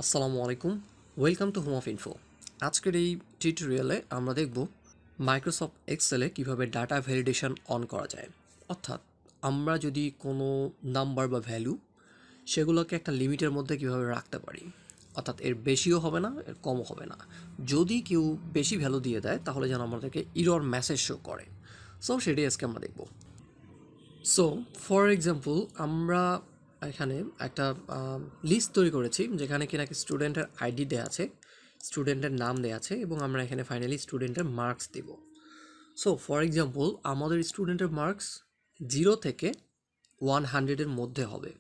আসসালামু আলাইকুম, welcome to home of info. আজকের এই টিউটোরিয়ালে আমরা দেখব মাইক্রোসফট এক্সেলে কিভাবে ডাটা ভ্যালিডেশন অন করা যায়। অর্থাৎ আমরা যদি কোনো নাম্বার বা ভ্যালু সেগুলোকে একটা লিমিটের মধ্যে কিভাবে রাখতে পারি, অর্থাৎ এর বেশিও হবে না, এর কমও হবে না। যদি কেউ বেশি ভ্যালু দিয়ে দেয় তাহলে যেন আমাদেরকে ইরর মেসেজ শো করে। সো সেটাই আজকে আমরা দেখব। সো ফর এক্সাম্পল আমরা এখানে একটা লিস্ট তৈরি করেছি যেখানে কিনা স্টুডেন্টের আইডি দেওয়া আছে, স্টুডেন্টের নাম দেওয়া আছে এবং আমরা এখানে ফাইনালি স্টুডেন্টের মার্কস দিব। সো ফর এক্সাম্পল আমাদের স্টুডেন্টের মার্কস 0 থেকে 100-এর মধ্যে হবে।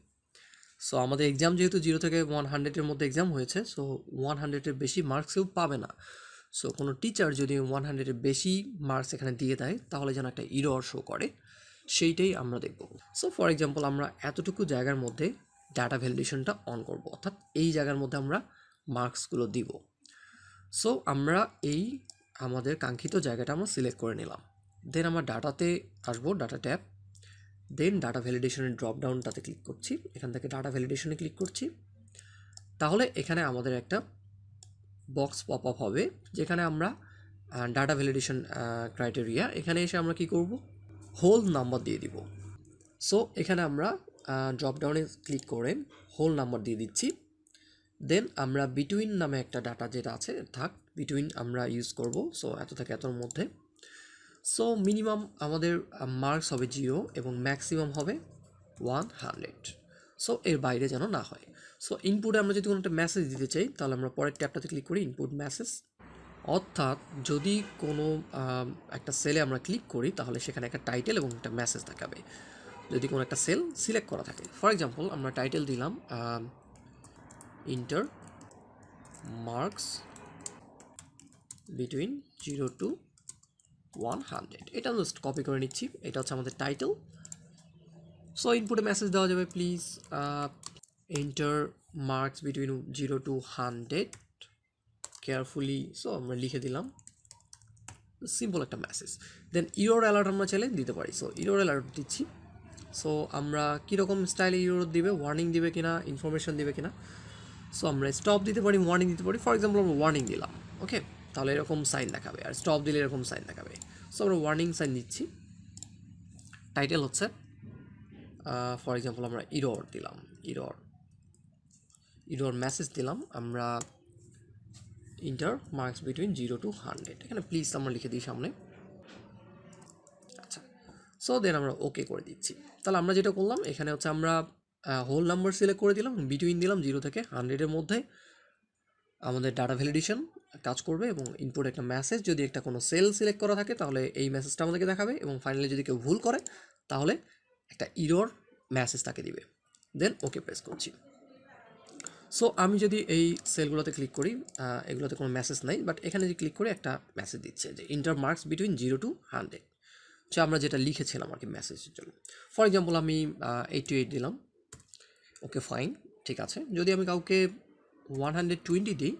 সো আমাদের এক্সাম যেহেতু 0 থেকে 100-এর মধ্যে এক্সাম হয়েছে, সো 100-এর বেশি মার্কস কেউ পাবে না। সো কোনো টিচার যদি 100-এর বেশি মার্কস এখানে দিয়ে দেয় তাহলে যেন একটা ইরর শো করে, সেইটাই আমরা দেখব। সো ফর এক্সাম্পল আমরা এতটুকু জায়গার মধ্যে ডাটা ভ্যালিডেশনটা অন করব, অর্থাৎ এই জায়গার মধ্যে আমরা মার্কসগুলো দিব। সো আমরা এই আমাদের কাঙ্ক্ষিত জায়গাটা আমরা সিলেক্ট করে নিলাম। দেন আমরা ডাটাতে আসবো, ডাটা ট্যাব, দেন ডাটা ভ্যালিডেশনের ড্রপ ডাউনটাতে ক্লিক করছি, এখান থেকে ডাটা ভ্যালিডেশনে ক্লিক করছি। তাহলে এখানে আমাদের একটা বক্স পপ আপ হবে যেখানে আমরা ডাটা ভ্যালিডেশন ক্রাইটেরিয়া, এখানে এসে আমরা কি করব, হোল নাম্বার দিয়ে দিব। সো এখানে আমরা ড্রপ ডাউনে ক্লিক করে হোল নাম্বার দিয়ে দিচ্ছি। দেন আমরা বিটুইন নামে একটা ডাটা যেটা আছে থাক, বিটুইন আমরা ইউজ করব। সো এত থেকে এতর মধ্যে। সো মিনিমাম আমাদের মার্কস হবে 0 এবং ম্যাক্সিমাম হবে 100। সো এর বাইরে যেন না হয়। সো ইনপুটে আমরা যদি কোনো একটা মেসেজ দিতে চাই তাহলে আমরা পরের ট্যাবটাতে ক্লিক করি, ইনপুট মেসেজ। অর্থাৎ যদি কোনো একটা সেলে আমরা ক্লিক করি তাহলে সেখানে একটা টাইটেল এবং একটা মেসেজ দেখাবে যদি কোনো একটা সেল সিলেক্ট করা থাকে। ফর এক্সাম্পল আমরা টাইটেল দিলাম ইন্টার মার্কস বিটুইন 0 to 100। এটা জাস্ট কপি করে নিচ্ছি, এটা হচ্ছে আমাদের টাইটেল। সো ইনপুটে মেসেজ দেওয়া যাবে, please enter marks between 0 to 100 carefully. So আমরা লিখে দিলাম, সিম্পল একটা মেসেজ। দেন ইরর অ্যালার্ট আমরা চাইলে দিতে পারি। সো ইরর অ্যালার্ট দিচ্ছি। সো আমরা কীরকম স্টাইলে ইরর দিবে, ওয়ার্নিং দিবে কিনা, ইনফরমেশন দিবে কিনা। সো আমরা স্টপ দিতে পারি, ওয়ার্নিং দিতে পারি। ফর এক্সাম্পল আমরা ওয়ার্নিং দিলাম, ওকে, তাহলে এরকম সাইন দেখাবে, আর স্টপ দিলে এরকম সাইন দেখাবে। সো আমরা ওয়ার্নিং সাইন দিচ্ছি। টাইটেল হচ্ছে ফর এক্সাম্পল আমরা ইরর দিলাম, ইরর মেসেজ দিলাম আমরা ইন্টার মার্কস বিটুইন 0 to 100। এখানে প্লিজ আমরা লিখে দিই সামনে। আচ্ছা, সো দেন আমরা ওকে করে দিচ্ছি। তাহলে আমরা যেটা করলাম এখানে হচ্ছে আমরা হোল নাম্বার সিলেক্ট করে দিলাম, বিটুইন দিলাম 0 থেকে 100-এর মধ্যে আমাদের ডাটা ভ্যালিডেশন কাজ করবে এবং ইনপুট একটা মেসেজ, যদি একটা কোনো সেল সিলেক্ট করা থাকে তাহলে এই মেসেজটা আমাদেরকে দেখাবে এবং ফাইনালি যদি কেউ ভুল করে তাহলে একটা ইরর মেসেজ তাকে দিবে। দেন ওকে প্রেস করছি। সো আমি যদি এই সেলগুলোতে ক্লিক করি, এগুলোতে কোনো মেসেজ নাই, বাট এখানে যদি ক্লিক করি একটা মেসেজ দিচ্ছে যে ইন্টার মার্কস বিটুইন 0 to 100, যে আমরা যেটা লিখেছিলাম আর কি মেসেজের জন্য। ফর এক্সাম্পল আমি 88 দিলাম, ওকে ফাইন, ঠিক আছে। যদি আমি কাউকে 120 দিই,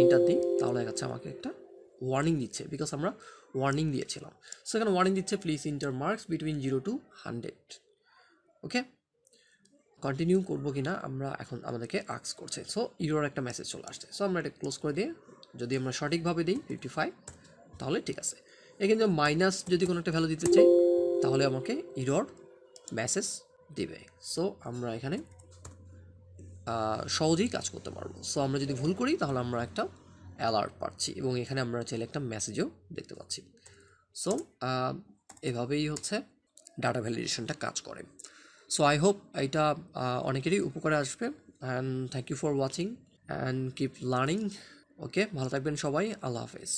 ইন্টার দিই, তাহলে দেখাচ্ছে আমাকে একটা ওয়ার্নিং দিচ্ছে, বিকজ আমরা ওয়ার্নিং দিয়েছিলাম। সো এখানে ওয়ার্নিং দিচ্ছে, please inter marks between 0 to 100। Okay, continue করবো কিনা আমরা এখন আমাদেরকে আক্স করছে। সো ইরোর একটা মেসেজ চলে আসছে। সো আমরা এটা ক্লোজ করে দিয়ে যদি আমরা সঠিকভাবে দিই 55, তাহলে ঠিক আছে। এখানে যে মাইনাস যদি কোনো একটা ভ্যালু দিতে চাই তাহলে আমাকে ইরর মেসেজ দিবে। সো আমরা এখানে সহজেই কাজ করতে পারবো। সো আমরা যদি ভুল করি তাহলে আমরা একটা অ্যালার্ট পাচ্ছি এবং এখানে আমরা চাইলে একটা মেসেজও দেখতে পাচ্ছি। সো এভাবেই হচ্ছে ডাটা ভ্যালিডেশনটা কাজ করে। সো আই হোপ এটা অনেকেরই উপকারে আসবে। And thank you for watching and keep learning. Okay, ভালো থাকবেন সবাই, আল্লাহ হাফেজ।